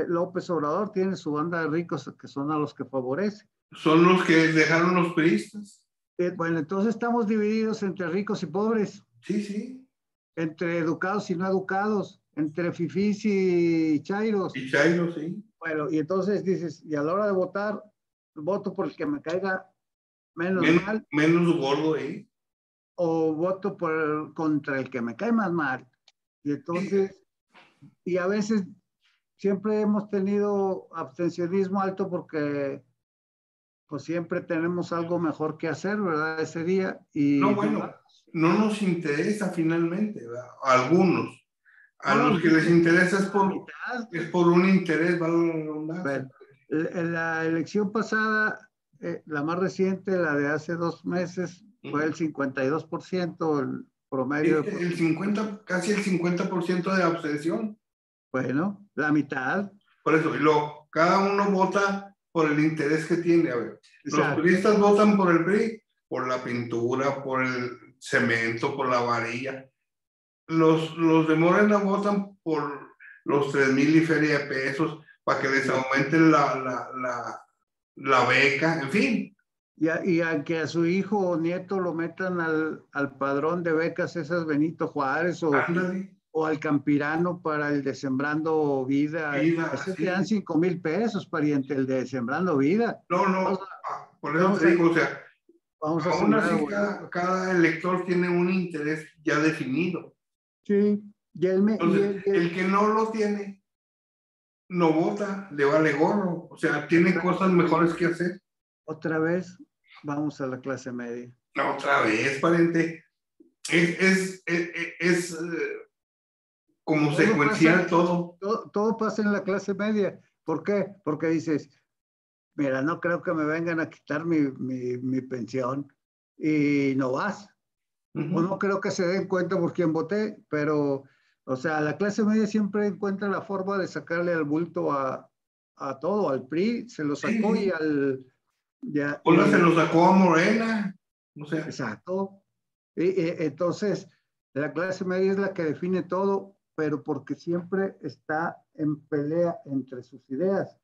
López Obrador tiene su banda de ricos que son a los que favorece. Son los que dejaron los priistas. Bueno, entonces estamos divididos entre ricos y pobres. Sí. Entre educados y no educados. Entre fifís y chairos. Y chairos, sí. Bueno, y entonces dices, y a la hora de votar, voto por el que me caiga mal. Menos gordo ahí. O voto contra el que me cae más mal. Y entonces, y a veces siempre hemos tenido abstencionismo alto porque pues siempre tenemos algo mejor que hacer, ¿verdad? Ese día. Y no nos interesa finalmente, ¿verdad? Algunos. A los que les interesa es por un interés, ¿vale? En la elección pasada la más reciente, la de hace 2 meses, fue el 52%, el promedio. El 50, casi el 50% de abstención. Bueno, la mitad. Por eso, y luego, cada uno vota por el interés que tiene. A ver, los Exacto. priistas votan por el PRI, por la pintura, por el cemento, por la varilla. Los de Morena votan por los 3,000 y feria de pesos para que les aumenten la beca, en fin. Y a que a su hijo o nieto lo metan al padrón de becas esas Benito Juárez o al Campirano para el de Sembrando Vida. Ese te dan 5,000 pesos, pariente, el de Sembrando Vida. No, por eso te digo, o sea, vamos a aún así cada elector tiene un interés ya definido. Sí, Entonces, el que no lo tiene, no vota, le vale gorro, o sea, tiene cosas mejores que hacer. Otra vez, vamos a la clase media. No, otra vez, pariente. Es como todo secuencial pasa, todo pasa en la clase media. ¿Por qué? Porque dices, mira, no creo que me vengan a quitar mi pensión y no vas. O no creo que se den cuenta por quién voté, pero, o sea, la clase media siempre encuentra la forma de sacarle al bulto a todo, al PRI se lo sacó y al... Hola, se lo sacó a Morena, o sea. Exacto. Entonces, la clase media es la que define todo, pero porque siempre está en pelea entre sus ideas,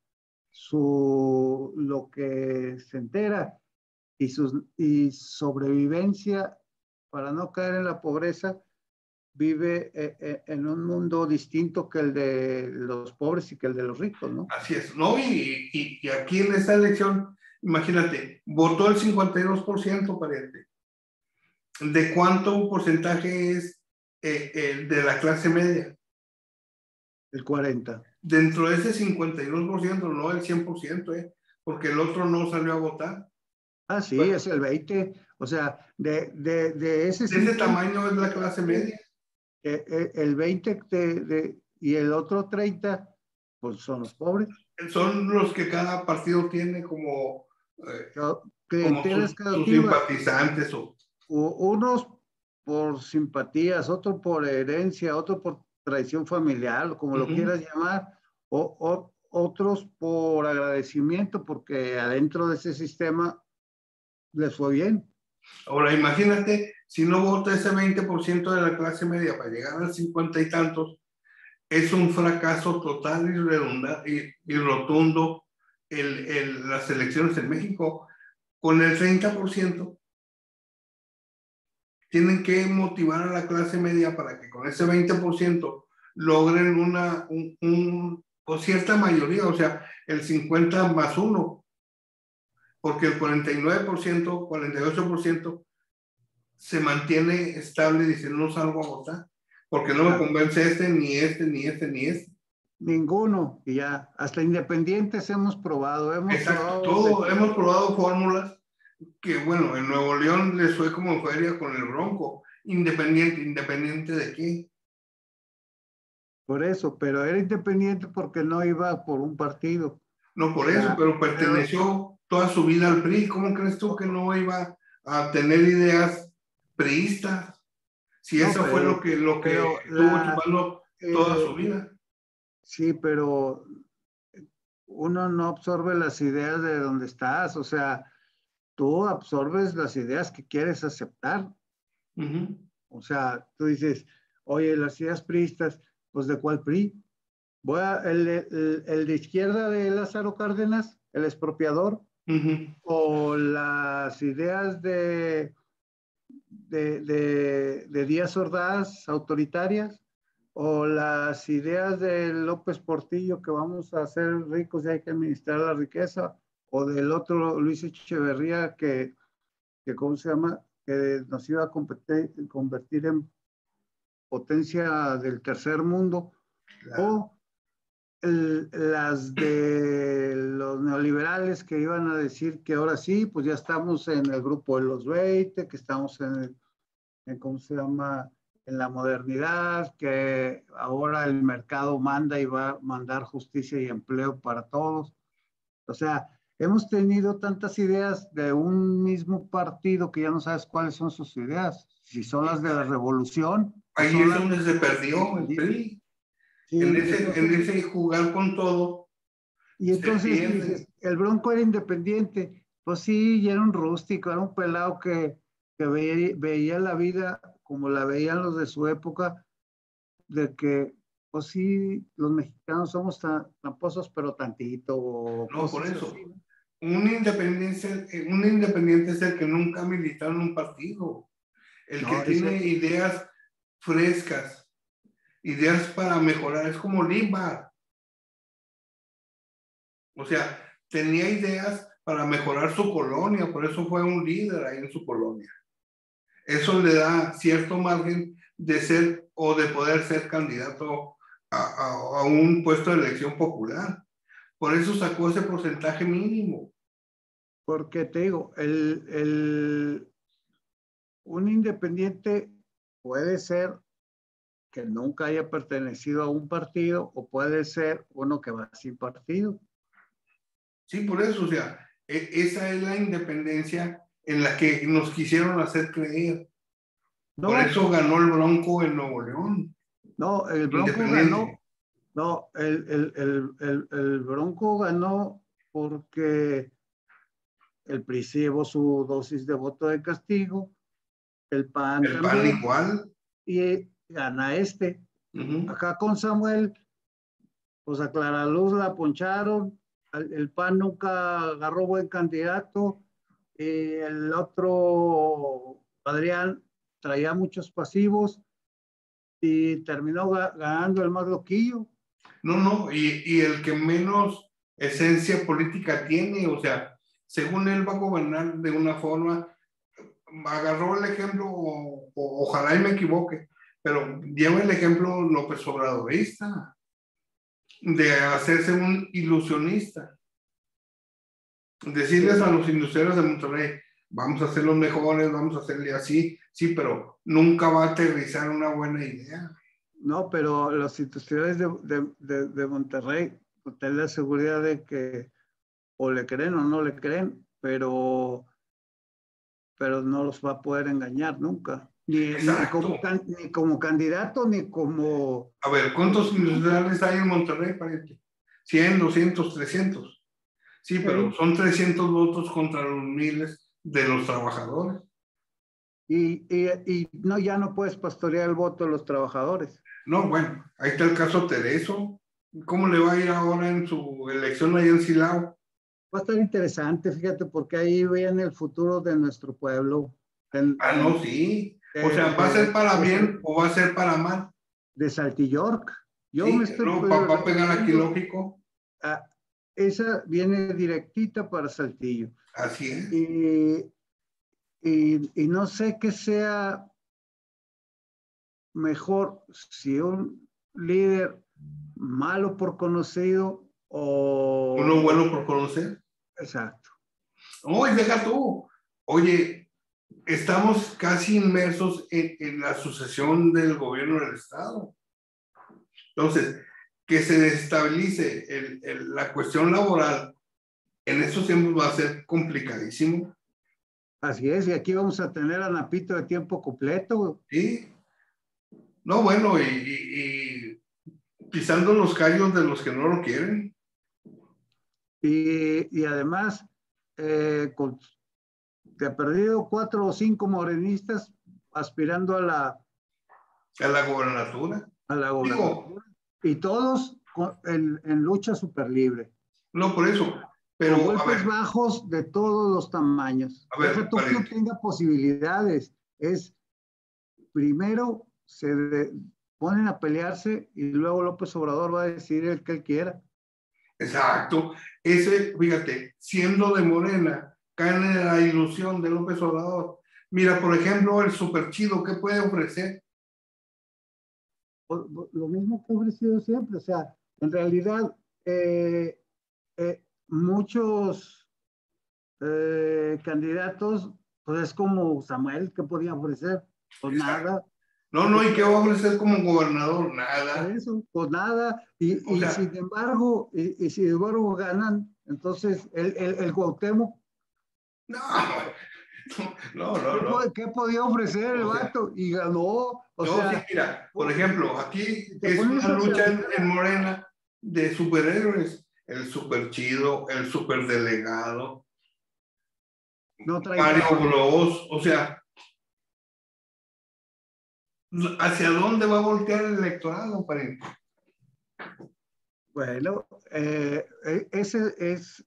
lo que se entera y sobrevivencia para no caer en la pobreza, vive en un mundo distinto que el de los pobres y que el de los ricos, ¿no? Así es, ¿no? Y aquí en esta elección, imagínate, votó el 52%, pariente. ¿De cuánto porcentaje es de la clase media? El 40%. Dentro de ese 52%, no el 100%, porque el otro no salió a votar. Ah, sí, bueno, es el 20%. O sea, de ese... De ese tamaño es la clase media. El 20% y el otro 30%, pues son los pobres. Son los que cada partido tiene como clientelas sus simpatizantes. Unos por simpatías, otro por herencia, otro por traición familiar, como lo quieras llamar, o otros por agradecimiento, porque adentro de ese sistema les fue bien. Ahora, imagínate, si no vota ese 20% de la clase media para llegar al 50 y tantos, es un fracaso total y rotundo las elecciones en México. Con el 30%, tienen que motivar a la clase media para que con ese 20% logren o cierta mayoría, o sea, el 50 más 1, porque el 49%, 48% se mantiene estable y dice, no salgo a votar, porque no me convence ni este. Ninguno, y ya, hasta independientes hemos probado. Hemos probado fórmulas que, bueno, en Nuevo León les fue como en feria con el Bronco, independiente de qué. Por eso, pero era independiente porque no iba por un partido. No por eso, pero perteneció toda su vida al PRI. ¿Cómo crees tú que no iba a tener ideas priistas? Si eso fue lo que estuvo chupando toda su vida. Sí, pero uno no absorbe las ideas de donde estás, o sea, tú absorbes las ideas que quieres aceptar. O sea, tú dices, oye, las ideas priistas, pues ¿de cuál PRI? El de izquierda de Lázaro Cárdenas, el expropiador, o las ideas de Díaz Ordaz, autoritarias, o las ideas de López Portillo, que vamos a ser ricos y hay que administrar la riqueza, o del otro Luis Echeverría, que ¿cómo se llama? Que nos iba a convertir en potencia del tercer mundo, o las de los neoliberales que iban a decir que ahora sí, pues ya estamos en el grupo de los 20, que estamos ¿cómo se llama? En la modernidad, que ahora el mercado manda y va a mandar justicia y empleo para todos. O sea, hemos tenido tantas ideas de un mismo partido que ya no sabes cuáles son sus ideas, si son las de la revolución o Ahí son es las donde se del perdió el socialismo. PRI. Sí, En entonces, ese jugar con todo, y se entonces pierde. dices, el Bronco era independiente, pues sí, y era un rústico, era un pelado que veía la vida como la veían los de su época, de que, pues sí, los mexicanos somos tramposos, pero tantito, o No, por cosas así, eso. ¿no? Un independiente es el que nunca ha militado en un partido, el que No, tiene eso, ideas frescas, ideas para mejorar. Es como Limba. O sea, tenía ideas para mejorar su colonia, por eso fue un líder ahí en su colonia. Eso le da cierto margen de ser o de poder ser candidato a un puesto de elección popular. Por eso sacó ese porcentaje mínimo. porque te digo, un independiente puede ser que nunca haya pertenecido a un partido o puede ser uno que va sin partido. Sí, por eso, o sea, esa es la independencia en la que nos quisieron hacer creer. Por No, eso ganó el Bronco en Nuevo León, no, el Bronco ganó, independiente. no, el Bronco ganó porque el PRI se llevó su dosis de voto de castigo, el PAN El PAN también, igual. y gana este. Uh-huh. Acá con Samuel, pues a Clara Luz la poncharon, el PAN nunca agarró buen candidato, el otro, Adrián, traía muchos pasivos y terminó ganando el más loquillo. No, no, y el que menos esencia política tiene, o sea, según él va a gobernar de una forma, agarró el ejemplo, ojalá y me equivoque, pero lleva el ejemplo López Obradorista, de hacerse un ilusionista, decirles a los industriales de Monterrey, vamos a ser los mejores, vamos a hacerle así, sí, pero nunca va a aterrizar una buena idea. No, pero los industriales de Monterrey, pues, ten la seguridad de que o le creen o no le creen, pero no los va a poder engañar nunca, Exacto. ni como candidato, ni como A ver, ¿cuántos presidente. industriales hay en Monterrey, pariente? 100, 200, 300. Sí, pero ¿Sí? son 300 votos contra los miles de los trabajadores. Y no, ya no puedes pastorear el voto de los trabajadores. No, bueno, ahí está el caso Tereso. ¿Cómo le va a ir ahora en su elección allá en Silao? Va a estar interesante, fíjate, porque ahí viene el futuro de nuestro pueblo, Ah, no, sí. O de, sea, ¿va a ser de, para de, bien Sal- o va a ser para mal? de Saltillork. Yo me Sí, estoy no, va a pegar aquí refiriendo lógico. a esa, viene directita para Saltillo. Así es. Y, y no sé qué sea mejor, si un líder malo por conocido Uno o... bueno por conocer. Exacto. Oye, deja tú. Oye, estamos casi inmersos en la sucesión del gobierno del Estado. Entonces, que se desestabilice la cuestión laboral en estos tiempos va a ser complicadísimo. Así es, y aquí vamos a tener a Napito de tiempo completo. ¿Sí? No, bueno, y pisando los callos de los que no lo quieren. Y además, te ha perdido 4 o 5 morenistas aspirando A la gobernatura. a la Digo, gobernatura. Y todos en lucha súper libre, no por eso, con pero golpes bajos de todos los tamaños. a Deja ver, tú que no pariente. tenga posibilidades. Es primero ponen a pelearse y luego López Obrador va a decidir el que él quiera. Exacto. Ese, fíjate, siendo de Morena, caen en la ilusión de López Obrador. Mira, por ejemplo, el super chido, ¿qué puede ofrecer? Lo mismo que ha ofrecido siempre, o sea, en realidad muchos candidatos, pues es como Samuel, que podía ofrecer, pues Exacto. nada. No, no, ¿y qué va a ofrecer como gobernador? Por Nada. eso, pues nada, y, O y sea, sin embargo, y sin embargo ganan, entonces el Cuauhtémoc, no, no, no, ¿qué, no. qué podía ofrecer el O sea, vato? Y ganó, o no, sí, sea, mira, por ejemplo, si aquí te es pones una a lucha observar, en Morena de superhéroes. El super chido, el super delegado, no traen Mario trabajo. Bros. O sea, ¿hacia dónde va a voltear el electorado, pariente? Bueno, ese es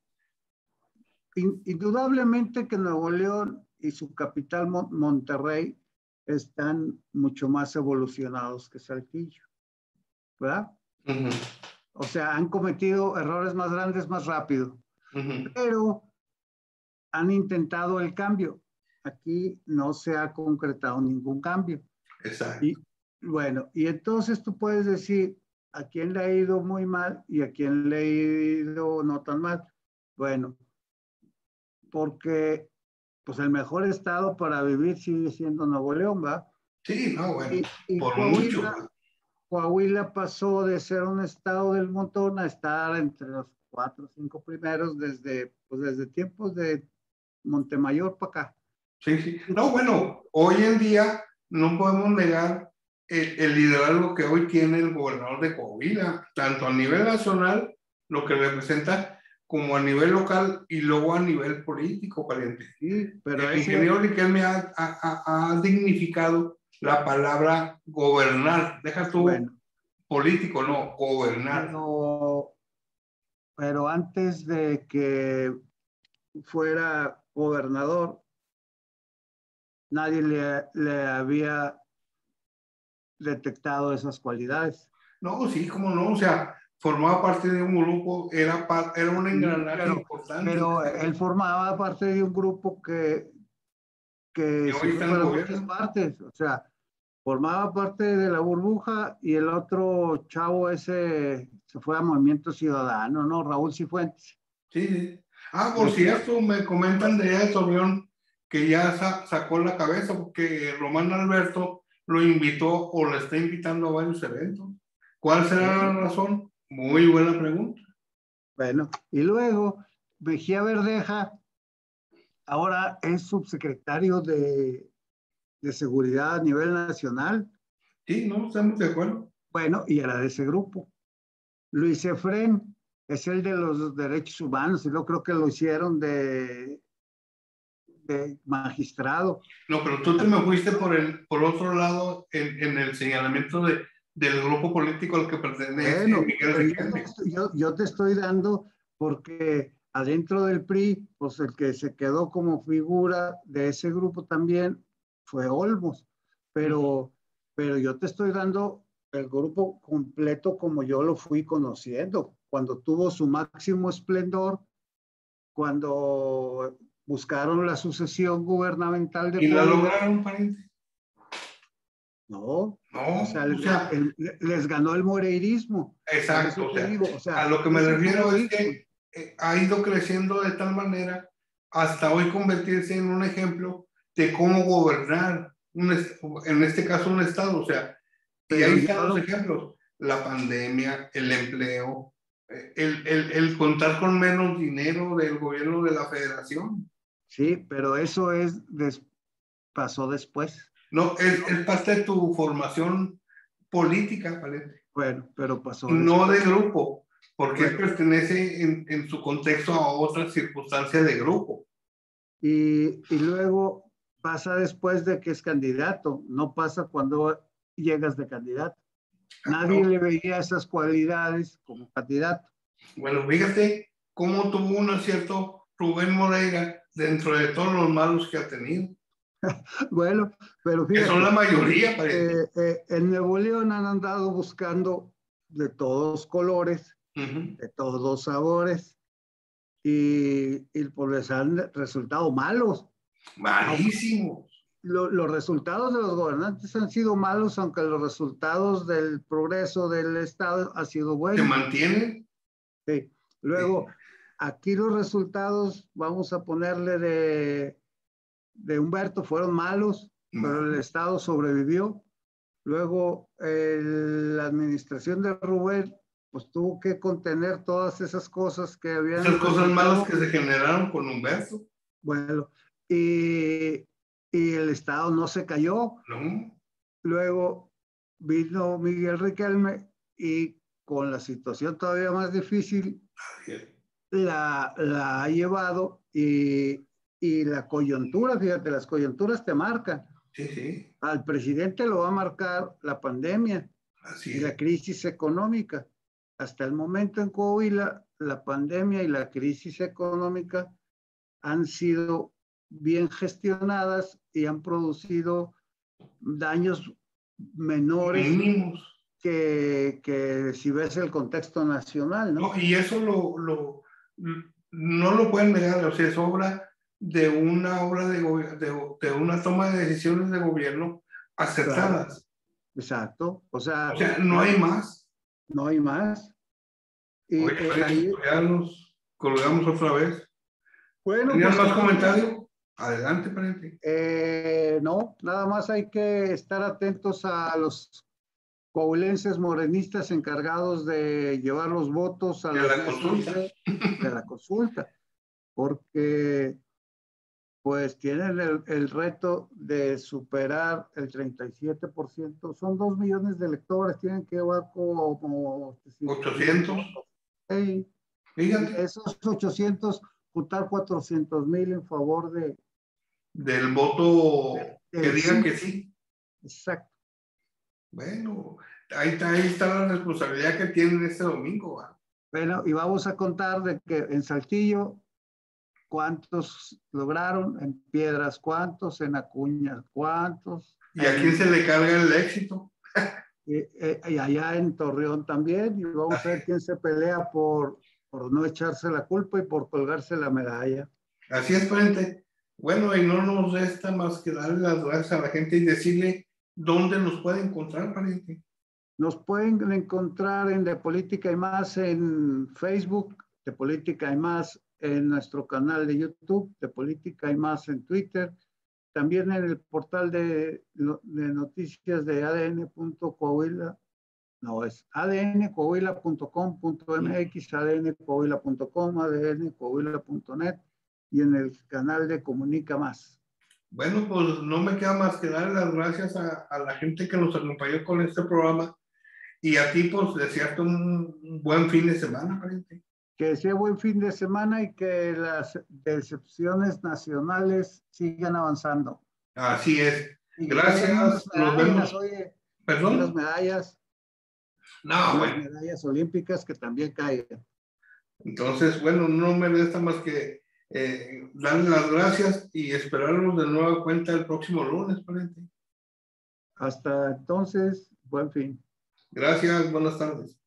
indudablemente que Nuevo León y su capital Monterrey están mucho más evolucionados que Saltillo, ¿verdad? Uh-huh. O sea, han cometido errores más grandes más rápido, Uh-huh. pero han intentado el cambio. Aquí no se ha concretado ningún cambio. Exacto. Y bueno, y entonces tú puedes decir a quién le ha ido muy mal y a quién le ha ido no tan mal. Bueno, porque pues el mejor estado para vivir sigue siendo Nuevo León, ¿va? Sí, no, bueno, Y por mucho. Coahuila pasó de ser un estado del montón a estar entre los 4 o 5 primeros pues desde tiempos de Montemayor para acá. Sí, sí. No, bueno, hoy en día no podemos negar el liderazgo que hoy tiene el gobernador de Coahuila, tanto a nivel nacional, lo que representa, como a nivel local y luego a nivel político, pariente. Sí, pero El ese, ingeniero Riquelme ha dignificado la palabra gobernar. Deja tú bueno, político, no, gobernar. pero, pero antes de que fuera gobernador, nadie le había detectado esas cualidades. No, sí, cómo no, o sea, formaba parte de un grupo, era un Sí, engranaje importante pero él formaba parte de un grupo que que se hoy fue está en el para muchas gobierno. partes, o sea, formaba parte de la burbuja y el otro chavo ese se fue a Movimiento Ciudadano, ¿no? Raúl Cifuentes. Sí, sí. Ah, Y por o sea, cierto, me comentan de allá de Torreón que ya sacó la cabeza porque Román Alberto lo invitó o le está invitando a varios eventos. ¿Cuál será la razón? Muy buena pregunta. bueno, y luego Mejía Verdeja ahora es subsecretario de Seguridad a nivel nacional, Sí, no, estamos de acuerdo. bueno, y era de ese grupo. Luis Efrén es el de los derechos humanos, y yo creo que lo hicieron de magistrado. No, pero tú te me fuiste por otro lado en el señalamiento del grupo político al que pertenece Bueno, Miguel pero Riquelme. yo te estoy dando porque adentro del PRI, pues el que se quedó como figura de ese grupo también fue Olmos, pero, pero yo te estoy dando el grupo completo como yo lo fui conociendo, cuando tuvo su máximo esplendor, cuando buscaron la sucesión gubernamental de Y la Coahuila, lograron, pariente. no, o sea, No, o sea, les ganó el moreirismo. Por exacto, eso o te sea, digo, o a sea, lo que me ese fue el refiero es origen. que ha ido creciendo de tal manera hasta hoy convertirse en un ejemplo de cómo gobernar, en este caso un estado, o sea, y Pero ahí ya están los no, ejemplos, la pandemia, el empleo, el contar con menos dinero del gobierno de la federación. sí, pero eso pasó después, No, ¿no? es parte de tu formación política, ¿vale? Bueno, pero Y pasó no de después. grupo, porque él Bueno, pertenece en su contexto a otras circunstancias de grupo. y luego pasa después de que es candidato, no pasa cuando llegas de candidato. Nadie No, le veía esas cualidades como candidato. bueno, fíjate cómo tuvo un acierto Rubén Moreira dentro de todos los malos que ha tenido, Bueno, pero que son la fíjate, mayoría, parece. en Nuevo León han andado buscando de todos colores, Uh-huh. de todos sabores, y pues les han resultado malos. Malísimos. Los resultados de los gobernantes han sido malos, aunque los resultados del progreso del Estado han sido Se buenos. mantienen. Sí. Luego, aquí los resultados, vamos a ponerle de Humberto, fueron malos, pero el Mal. Estado sobrevivió. Luego, la administración de Rubén, pues tuvo que contener todas esas cosas que habían... Esas cosas malas que se generaron con Humberto. Bueno, y el Estado no se cayó. No. Luego vino Miguel Riquelme y con la situación todavía más difícil la ha llevado y la coyuntura, fíjate, las coyunturas te marcan. Sí, sí. Al presidente lo va a marcar la pandemia y la crisis económica. Hasta el momento en Coahuila, la pandemia y la crisis económica han sido bien gestionadas y han producido daños menores mínimos que si ves el contexto nacional, ¿no? No, y eso no lo pueden negar, o sea, es obra de una una toma de decisiones de gobierno acertadas. Claro. Exacto. O sea, no hay más. No hay más. Y Oye, ahí ya nos colgamos otra vez. Bueno, ¿Tenías más comentarios? Adelante, pariente. No, nada más hay que estar atentos a los coahuilenses morenistas encargados de llevar los votos a las mesas de la consulta, porque pues tienen el reto de superar el 37%. Son 2 millones de electores, tienen que llevar como 800. Hey, esos 800, juntar 400,000 en favor del voto que digan que sí. Exacto. Bueno, ahí está la responsabilidad que tienen este domingo. ¿Va? Bueno, y vamos a contar de que en Saltillo, ¿cuántos lograron? En Piedras, ¿cuántos? En Acuña, ¿cuántos? ¿Y a quién se le carga el éxito? Y allá en Torreón también, y vamos a ver quién se pelea por no echarse la culpa y por colgarse la medalla. Así es, pariente. Bueno, y no nos resta más que darle las gracias a la gente y decirle dónde nos puede encontrar, pariente. Nos pueden encontrar en De Política y Más en Facebook, De Política y Más en nuestro canal de YouTube, De Política y Más en Twitter, también en el portal de noticias de ADN.coahuila, no, es adncoahuila.com.mx, adncoahuila.com, adncoahuila.net y en el canal de Comunica Más. Bueno, pues no me queda más que dar las gracias a la gente que nos acompañó con este programa y a ti, pues, desearte un buen fin de semana, pariente. Que sea buen fin de semana y que las decepciones nacionales sigan avanzando. Así es. Y gracias. Nos vemos. Oye, ¿Perdón? Las medallas. No, las medallas olímpicas que también caigan. Entonces, bueno, no me resta más que darle las gracias y esperarnos de nueva cuenta el próximo lunes, pariente. Hasta entonces, buen fin. Gracias, buenas tardes.